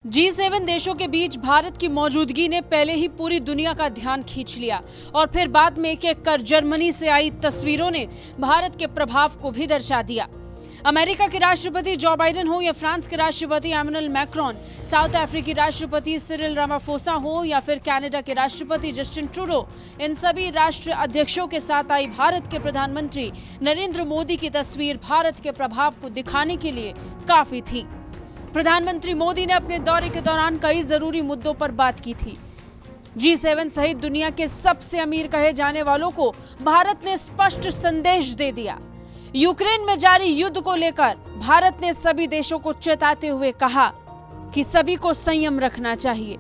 G7 देशों के बीच भारत की मौजूदगी ने पहले ही पूरी दुनिया का ध्यान खींच लिया और फिर बाद में एक एक कर जर्मनी से आई तस्वीरों ने भारत के प्रभाव को भी दर्शा दिया। अमेरिका के राष्ट्रपति जो बाइडेन हो या फ्रांस के राष्ट्रपति इमैनुअल मैक्रोन, साउथ अफ्रीकी राष्ट्रपति सिरिल रामाफोसा हो या फिर कनाडा के राष्ट्रपति जस्टिन ट्रूडो, इन सभी राष्ट्र अध्यक्षों के साथ आई भारत के प्रधानमंत्री नरेंद्र मोदी की तस्वीर भारत के प्रभाव को दिखाने के लिए काफी थी। प्रधानमंत्री मोदी ने अपने दौरे के दौरान कई जरूरी मुद्दों पर बात की थी। G7 सहित दुनिया के सबसे अमीर कहे जाने वालों को भारत ने स्पष्ट संदेश दे दिया। यूक्रेन में जारी युद्ध को लेकर भारत ने सभी देशों को चेताते हुए कहा कि सभी को संयम रखना चाहिए।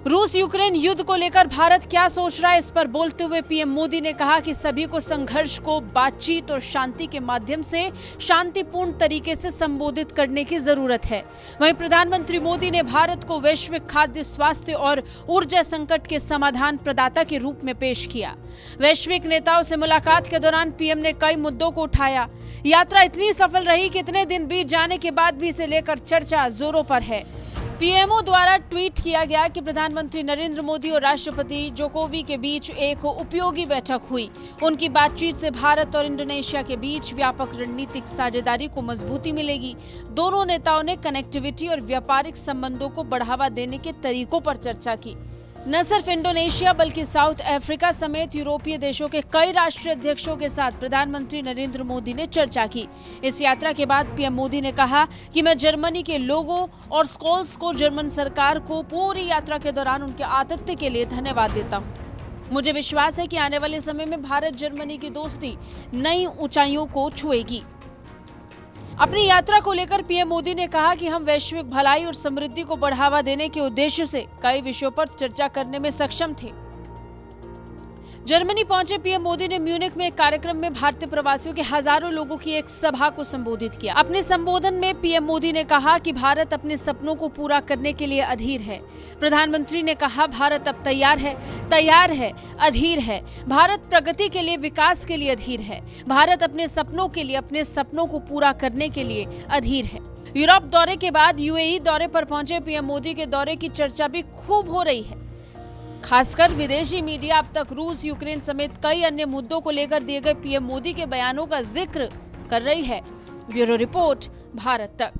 रूस यूक्रेन युद्ध को लेकर भारत क्या सोच रहा है, इस पर बोलते हुए पीएम मोदी ने कहा कि सभी को संघर्ष को बातचीत और शांति के माध्यम से शांतिपूर्ण तरीके से संबोधित करने की जरूरत है। वहीं प्रधानमंत्री मोदी ने भारत को वैश्विक खाद्य, स्वास्थ्य और ऊर्जा संकट के समाधान प्रदाता के रूप में पेश किया। वैश्विक नेताओं से मुलाकात के दौरान पीएम ने कई मुद्दों को उठाया। यात्रा इतनी सफल रही कि इतने दिन बीत जाने के बाद भी इसे लेकर चर्चा जोरों पर है। पीएमओ द्वारा ट्वीट किया गया कि प्रधानमंत्री नरेंद्र मोदी और राष्ट्रपति जोकोविक के बीच एक उपयोगी बैठक हुई। उनकी बातचीत से भारत और इंडोनेशिया के बीच व्यापक रणनीतिक साझेदारी को मजबूती मिलेगी। दोनों नेताओं ने कनेक्टिविटी और व्यापारिक संबंधों को बढ़ावा देने के तरीकों पर चर्चा की। न सिर्फ इंडोनेशिया बल्कि साउथ अफ्रीका समेत यूरोपीय देशों के कई राष्ट्रीय अध्यक्षों के साथ प्रधानमंत्री नरेंद्र मोदी ने चर्चा की। इस यात्रा के बाद पीएम मोदी ने कहा कि मैं जर्मनी के लोगों और स्कॉल्स को, जर्मन सरकार को पूरी यात्रा के दौरान उनके आतिथ्य के लिए धन्यवाद देता हूं। मुझे विश्वास है कि आने वाले समय में भारत जर्मनी की दोस्ती नई ऊंचाइयों को छुएगी। अपनी यात्रा को लेकर पीएम मोदी ने कहा कि हम वैश्विक भलाई और समृद्धि को बढ़ावा देने के उद्देश्य से कई विषयों पर चर्चा करने में सक्षम थे। जर्मनी पहुंचे पीएम मोदी ने म्यूनिख में एक कार्यक्रम में भारतीय प्रवासियों के हजारों लोगों की एक सभा को संबोधित किया। अपने संबोधन में पीएम मोदी ने कहा कि भारत अपने सपनों को पूरा करने के लिए अधीर है। प्रधानमंत्री ने कहा, भारत अब तैयार है, अधीर है। भारत प्रगति के लिए, विकास के लिए अधीर है। भारत अपने सपनों के लिए, अपने सपनों को पूरा करने के लिए अधीर है। यूरोप दौरे के बाद यूएई दौरे पर पहुंचे पीएम मोदी के दौरे की चर्चा भी खूब हो रही है। खासकर विदेशी मीडिया अब तक रूस, यूक्रेन समेत कई अन्य मुद्दों को लेकर दिए गए पीएम मोदी के बयानों का जिक्र कर रही है। ब्यूरो रिपोर्ट, भारत तक।